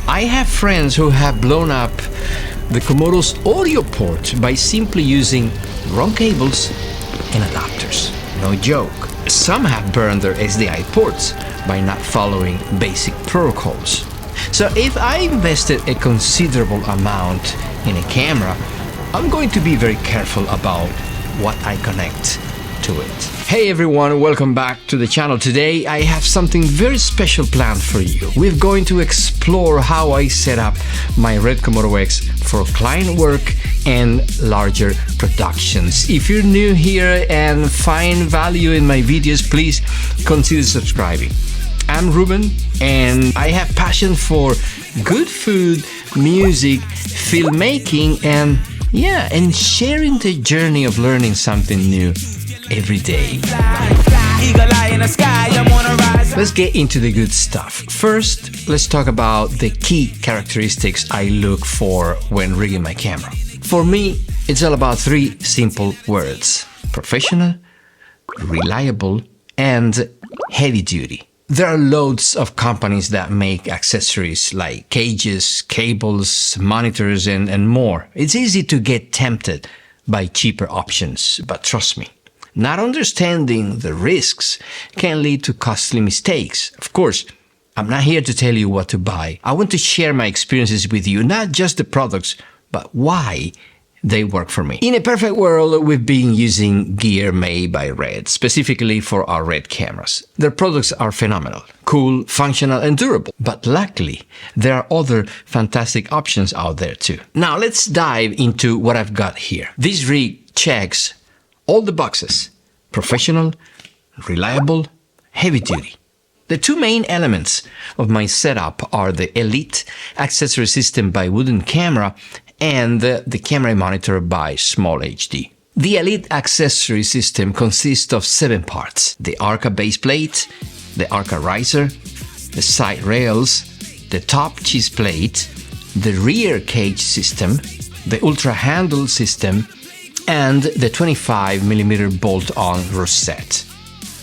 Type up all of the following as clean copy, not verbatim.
I have friends who have blown up the Komodo's audio port by simply using wrong cables and adapters. No joke. Some have burned their SDI ports by not following basic protocols. So if I invested a considerable amount in a camera, I'm going to be very careful about what I connect to it. Hey everyone, welcome back to the channel. Today I have something very special planned for you. We're going to explore how I set up my RED Komodo X for client work and larger productions. If you're new here and find value in my videos, please consider subscribing. I'm Ruben and I have passion for good food, music, filmmaking, and sharing the journey of learning something new every day. Let's get into the good stuff. First, let's talk about the key characteristics I look for when rigging my camera. For me, it's all about three simple words: professional, reliable, and heavy duty. There are loads of companies that make accessories like cages, cables, monitors, and more. It's easy to get tempted by cheaper options, but trust me, not understanding the risks can lead to costly mistakes. Of course, I'm not here to tell you what to buy. I want to share my experiences with you, not just the products, but why they work for me. In a perfect world, we've been using gear made by RED, specifically for our RED cameras. Their products are phenomenal, cool, functional, and durable. But luckily, there are other fantastic options out there too. Now let's dive into what I've got here. This rig checks all the boxes: professional, reliable, heavy duty. The two main elements of my setup are the Elite Accessory System by Wooden Camera and the camera monitor by SmallHD. The Elite Accessory System consists of 7 parts: the Arca base plate, the Arca riser, the side rails, the top cheese plate, the rear cage system, the Ultra handle system, and the 25mm bolt-on rosette.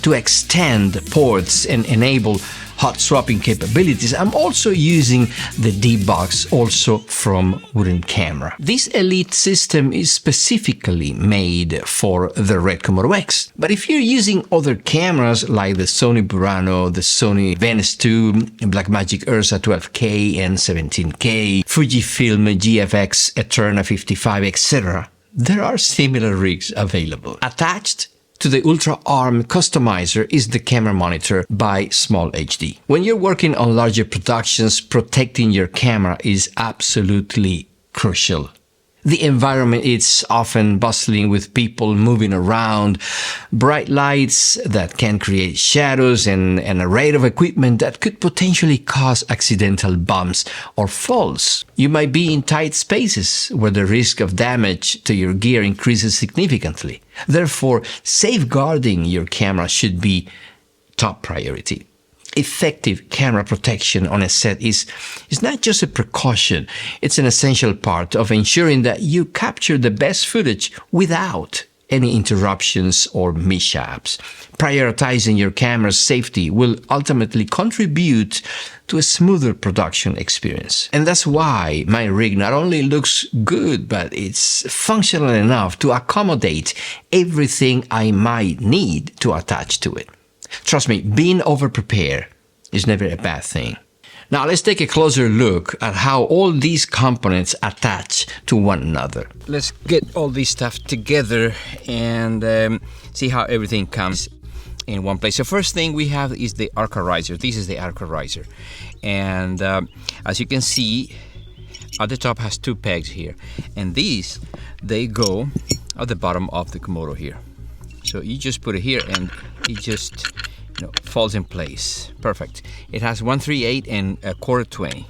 To extend ports and enable hot swapping capabilities, I'm also using the D-Box, also from Wooden Camera. This Elite system is specifically made for the RED Komodo X, but if you're using other cameras like the Sony Burano, the Sony Venice 2, Blackmagic Ursa 12K and 17K, Fujifilm GFX Eterna 55, etc., there are similar rigs available. Attached to the Ultra Arm Customizer is the camera monitor by SmallHD. When you're working on larger productions, protecting your camera is absolutely crucial. The environment is often bustling with people moving around, bright lights that can create shadows, and an array of equipment that could potentially cause accidental bumps or falls. You might be in tight spaces where the risk of damage to your gear increases significantly. Therefore, safeguarding your camera should be top priority. Effective camera protection on a set is not just a precaution, it's an essential part of ensuring that you capture the best footage without any interruptions or mishaps. Prioritizing your camera's safety will ultimately contribute to a smoother production experience. And that's why my rig not only looks good, but it's functional enough to accommodate everything I might need to attach to it. Trust me, being over-prepared is never a bad thing. Now let's take a closer look at how all these components attach to one another. Let's get all this stuff together and see how everything comes in one place. So first thing we have is the Arca riser. This is the Arca riser. And as you can see, at the top has 2 pegs here. And these, they go at the bottom of the Komodo here. So you just put it here and it just falls in place. Perfect. It has 1/3/8 and a 1/4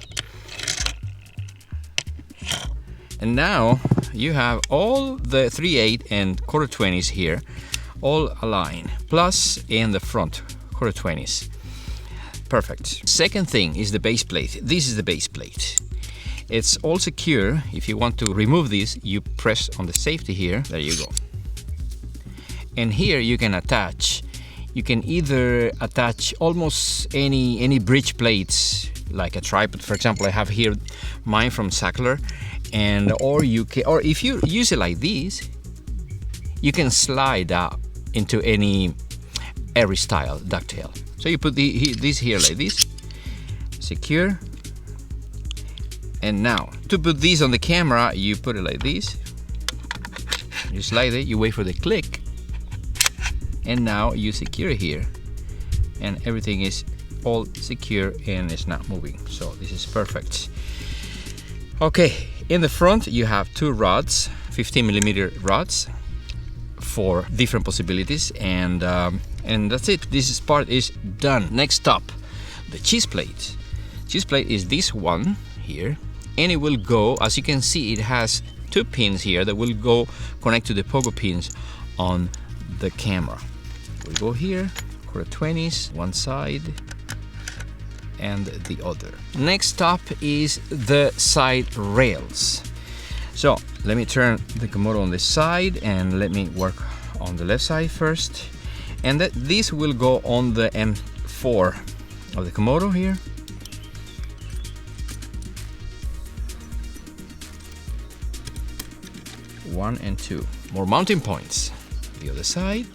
And now you have all the 3/8 and 1/4 here all aligned, plus in the front 1/4. Perfect. Second thing is the base plate. This is the base plate. It's all secure. If you want to remove this, you press on the safety here. There you go. And here you can attach. You can either attach almost any bridge plates like a tripod. For example, I have here mine from Sackler, and or if you use it like this, you can slide out into any airy style ducktail. So you put this here like this, secure. And now to put this on the camera, you put it like this. You slide it, you wait for the click, and now you secure it here, and everything is all secure and it's not moving. So this is perfect. Okay, in the front you have two rods, 15mm rods for different possibilities, and that's it. This part is done. Next up, the cheese plate. Cheese plate is this one here, and it will go, as you can see, it has two pins here that will go connect to the pogo pins on the camera. We'll go here, 1/4-20s, one side and the other. Next up is the side rails. So let me turn the Komodo on the side and let me work on the left side first. And this will go on the M4 of the Komodo here. One and two. More mounting points. The other side.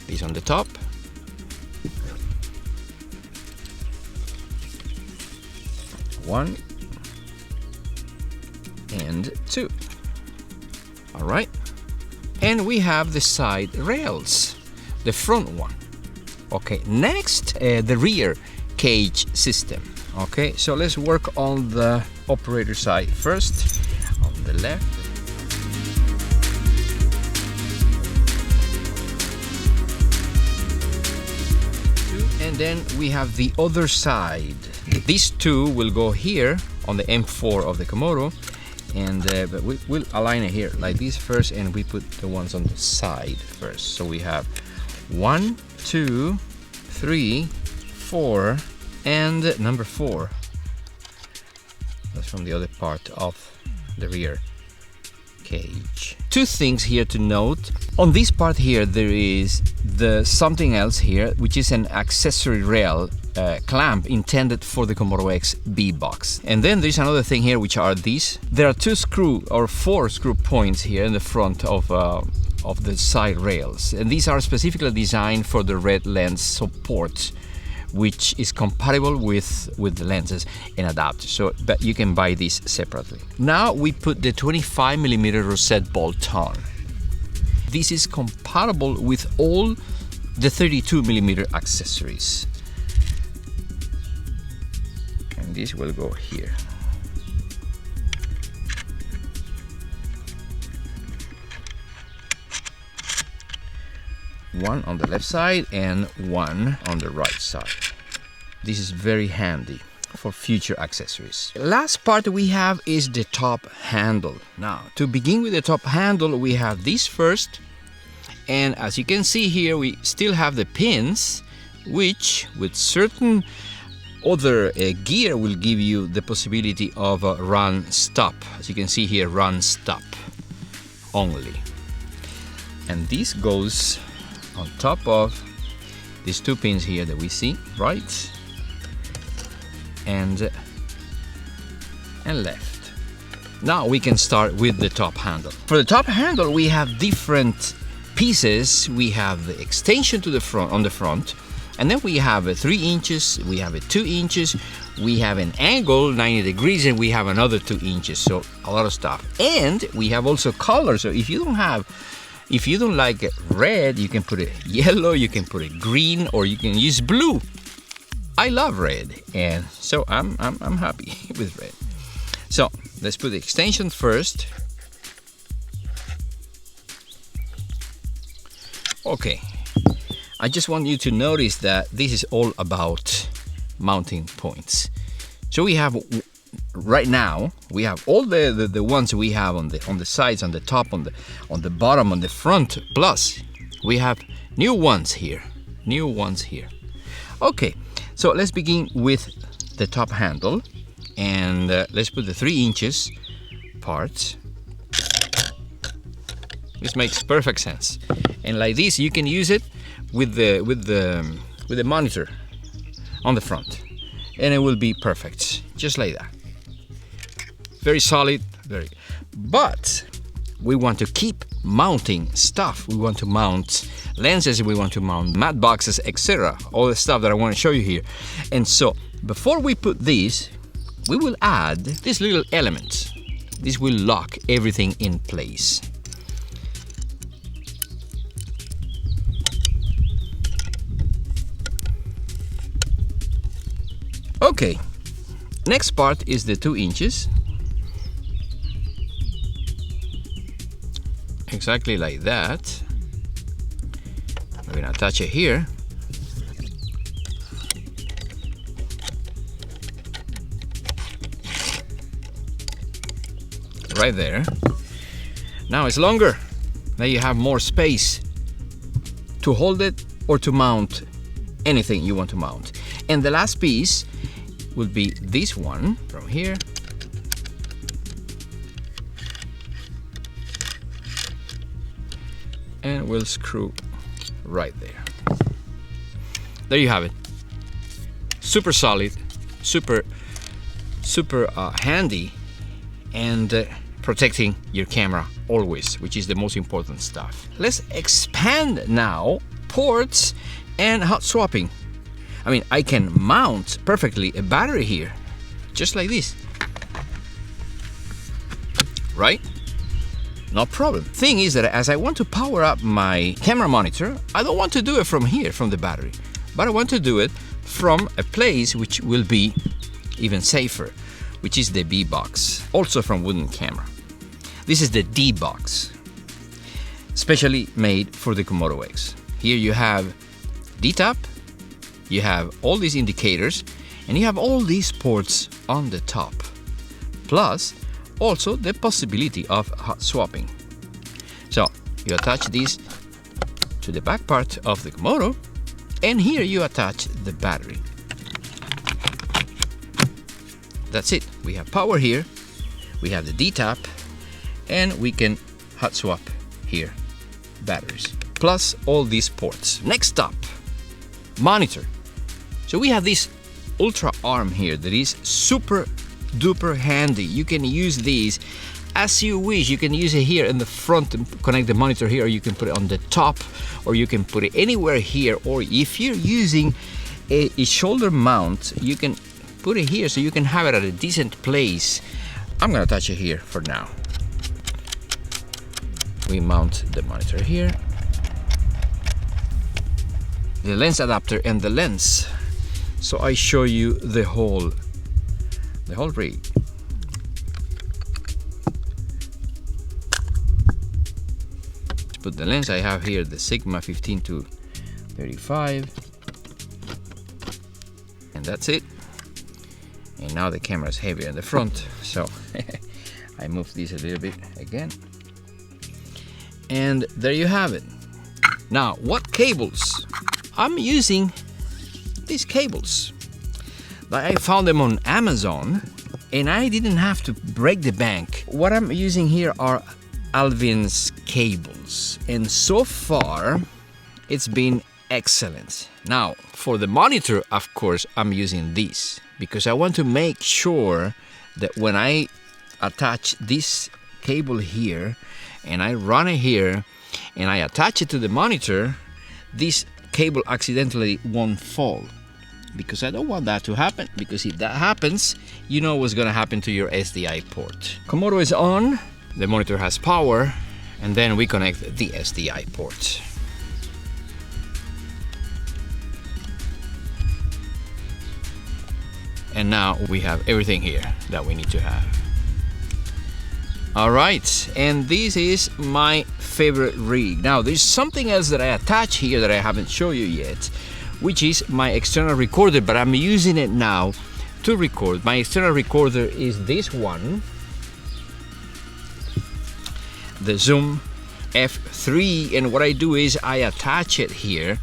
These on the top. One and two. All right. And we have the side rails, the front one. Okay, next, the rear cage system. Okay, so let's work on the operator side first, on the left. And then we have the other side. These two will go here on the M4 of the Komodo, and but we'll align it here like this first, and we put the ones on the side first. So we have 1, 2, 3, 4, and number 4. That's from the other part of the rear cage. Two things here to note. On this part here there is something else here, which is an accessory rail clamp intended for the Komodo X B box. And then there's another thing here, which are these. There are 4 screw points here in the front of the side rails, and these are specifically designed for the RED lens support, which is compatible with the lenses and adapters. So, but you can buy these separately. Now we put the 25mm rosette bolt on. This is compatible with all the 32mm accessories. And this will go here. One on the left side and one on the right side. This is very handy for future accessories. Last part we have is the top handle. Now, to begin with the top handle, we have this first, and as you can see here, we still have the pins, which with certain other gear will give you the possibility of a run stop. As you can see here, run stop only. And this goes on top of these two pins here that we see, right and left. Now we can start with the top handle. For the top handle, we have different pieces. We have the extension to the front, on the front, and then we have a 3 inches, we have a 2 inches, we have an angle 90 degrees, and we have another 2 inches. So a lot of stuff. And we have also color. So if you don't like it red, you can put it yellow, you can put it green, or you can use blue. I love red, and so I'm happy with red. So let's put the extension first. Okay, I just want you to notice that this is all about mounting points. So we have, right now, we have all the ones we have on the sides, on the top, on the bottom, on the front. Plus, we have new ones here. Okay, so let's begin with the top handle, and let's put the 3 inches parts. This makes perfect sense, and like this, you can use it with the monitor on the front, and it will be perfect, just like that. Very solid, but we want to keep mounting stuff. We want to mount lenses, we want to mount matte boxes, etc. All the stuff that I want to show you here. And so before we put these, we will add this little element. This will lock everything in place. Okay, next part is the 2 inches. Exactly like that. I'm gonna attach it here. Right there. Now it's longer. Now you have more space to hold it or to mount anything you want to mount. And the last piece will be this one from here. And we'll screw right there. There you have it. Super solid, super handy, and protecting your camera always, which is the most important stuff. Let's expand now ports and hot swapping. I mean, I can mount perfectly a battery here, just like this, right? No problem. Thing is that as I want to power up my camera monitor, I don't want to do it from here, from the battery, but I want to do it from a place which will be even safer, which is the B box, also from Wooden Camera. This is the D box, specially made for the Komodo X. Here you have D-tap, you have all these indicators, and you have all these ports on the top, plus also the possibility of hot swapping. So you attach this to the back part of the Komodo, and here you attach the battery. That's it. We have power here, we have the D-tap, and we can hot swap here batteries, plus all these ports. Next up, monitor. So we have this ultra arm here that is super duper handy. You can use these as you wish. You can use it here in the front and connect the monitor here, or you can put it on the top, or you can put it anywhere here, or if you're using a shoulder mount, you can put it here so you can have it at a decent place. I'm gonna touch it here for now. We mount the monitor here, the lens adapter and the lens. So I show you the whole rig. Put the lens. I have here the Sigma 15 to 35, and that's it. And now the camera is heavier in the front, so I move this a little bit again, and there you have it. Now, what cables? I'm using these cables. I found them on Amazon, and I didn't have to break the bank. What I'm using here are Alvin's cables, and so far it's been excellent. Now, for the monitor, of course, I'm using this because I want to make sure that when I attach this cable here and I run it here and I attach it to the monitor, this cable accidentally won't fall, because I don't want that to happen, because if that happens, you know what's gonna happen to your SDI port. Komodo is on, the monitor has power, and then we connect the SDI port. And now we have everything here that we need to have. All right, and this is my favorite rig. Now there's something else that I attach here that I haven't shown you yet, which is my external recorder, but I'm using it now to record. My external recorder is this one, the Zoom F3, and what I do is I attach it here.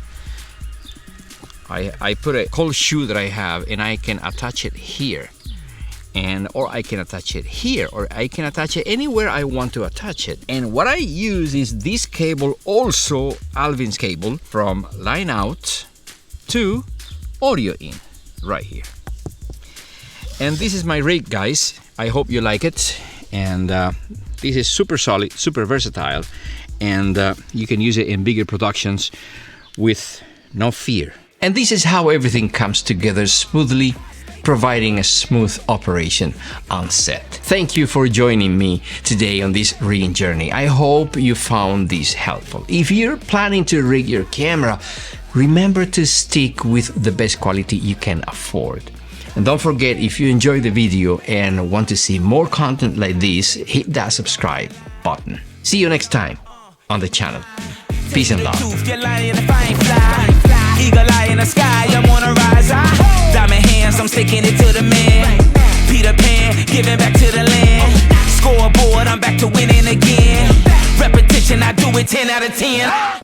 I put a cold shoe that I have, and I can attach it here, or I can attach it here, or I can attach it anywhere I want to attach it. And what I use is this cable, also Alvin's cable, from line out to audio in. right here. And this is my rig, guys. I hope you like it. And this is super solid, super versatile, and you can use it in bigger productions with no fear. And this is how everything comes together smoothly, providing a smooth operation on set. Thank you for joining me today on this rigging journey. I hope you found this helpful. If you're planning to rig your camera, remember to stick with the best quality you can afford. And don't forget, if you enjoyed the video and want to see more content like this, hit that subscribe button. See you next time on the channel. Peace and love. Eagle eye in the sky, I'm on a rise. Diamond hands, I'm sticking it to the man. Peter Pan, giving back to the land. Scoreboard, I'm back to winning again. Repetition, I do it 10 out of 10.